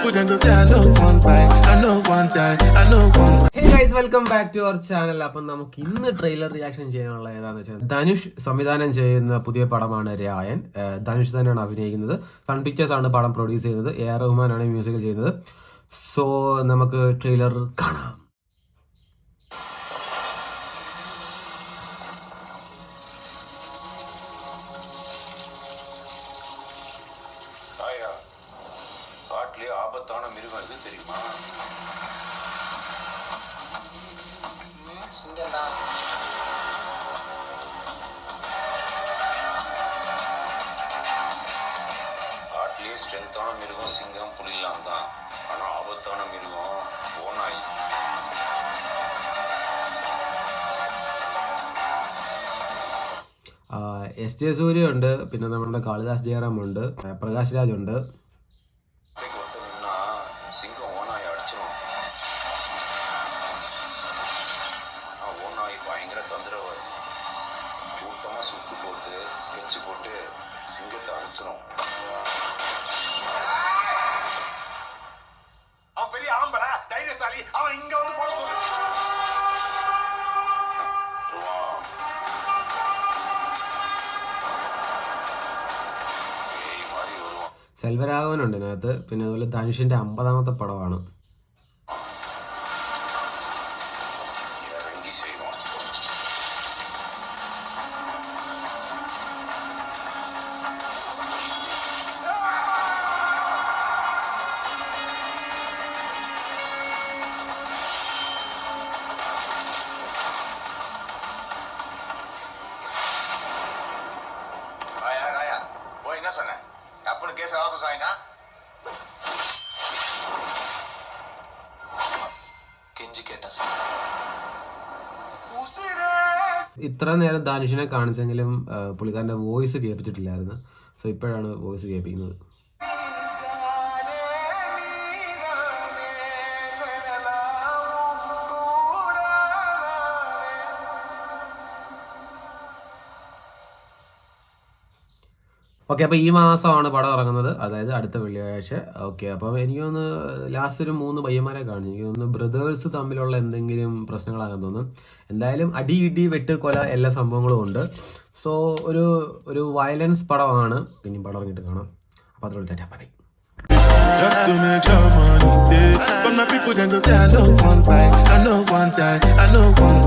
people then go say I know one buy, I know one die, I know one. Hey guys, welcome back to our channel. അപ്പം നമുക്ക് ഇന്ന് trailer reaction ചെയ്യാനുള്ള ഏതാണെന്ന് വെച്ചാൽ ധനുഷ് സംവിധാനം ചെയ്യുന്ന പുതിയ പടമാണ് രായൻ. ധനുഷ് തന്നെയാണ് അഭിനയിക്കുന്നത്. സൺ പിക്ചേഴ്സ് ആണ് പടം പ്രൊഡ്യൂസ് ചെയ്യുന്നത്. എ.ആർ. റഹ്മാൻ ആണ് മ്യൂസിക് ചെയ്യുന്നത്. സോ നമുക്ക് ട്രെയിലർ കാണാം. காட்டிலே ஆபத்தான மிருகம் இது தெரியுமா? காட்டிலே ஸ்ட்ரென்த்தான மிருகம் சிங்கம் புலிலாம் தான். ஆனா ஆபத்தான மிருகம் ஓநாய். എസ് ജെ സൂര്യ ഉണ്ട്, പിന്നെ നമ്മുടെ കാളിദാസ് ജയറാം ഉണ്ട്, പ്രകാശ് രാജ് ഉണ്ട്. சிங்கம் ஓநாய் அடிச்சிடும். ஓநாய் பயங்கர தொந்தரவு. கூட்டமாக சுட்டு போட்டு ஸ்கெட்சு போட்டு சிங்கத்தை அடிச்சிடும். அவன் பெரிய ஆம்பளை தைரியசாலி, அவன் இங்க வந்து போட சொல்லு. സെൽവരാഘവനുണ്ട് ഇതിനകത്ത്. പിന്നെ അതുപോലെ ധനുഷിന്റെ 50ാമത്തെ പടമാണ്. என்ன சொன்ன? அப்பனு கேஸ் வாபஸ் வாங்கினா കെഞ്ചി കേട്ട ഇത്ര നേരം ധനുഷിനെ കാണിച്ചെങ്കിലും പുള്ളിക്കാരന്റെ വോയിസ് കേൾപ്പിച്ചിട്ടില്ലായിരുന്നു. സോ ഇപ്പോഴാണ് വോയിസ് കേൾപ്പിക്കുന്നത്. ഓക്കെ, അപ്പോൾ ഈ മാസമാണ് പടം ഇറങ്ങുന്നത്, അതായത് അടുത്ത വെള്ളിയാഴ്ച. ഓക്കെ, അപ്പോൾ എനിക്ക് തോന്നുന്നു ലാസ്റ്റ് ഒരു 3 പയ്യന്മാരെ കാണിച്ചു. എനിക്ക് തോന്നുന്നു ബ്രദേഴ്സ് തമ്മിലുള്ള എന്തെങ്കിലും പ്രശ്നങ്ങളാകാൻ തോന്നുന്നു. എന്തായാലും അടി ഇടി വെട്ട് കൊല എല്ലാ സംഭവങ്ങളും ഉണ്ട്. സോ ഒരു വയലൻസ് പടമാണ്. ഇനി പടം ഇറങ്ങിയിട്ട് കാണാം. അപ്പോൾ അതിലുള്ള തെറ്റാ പറയും. Just to make your money, but my people then go say I know one buy, I know one die, I know one.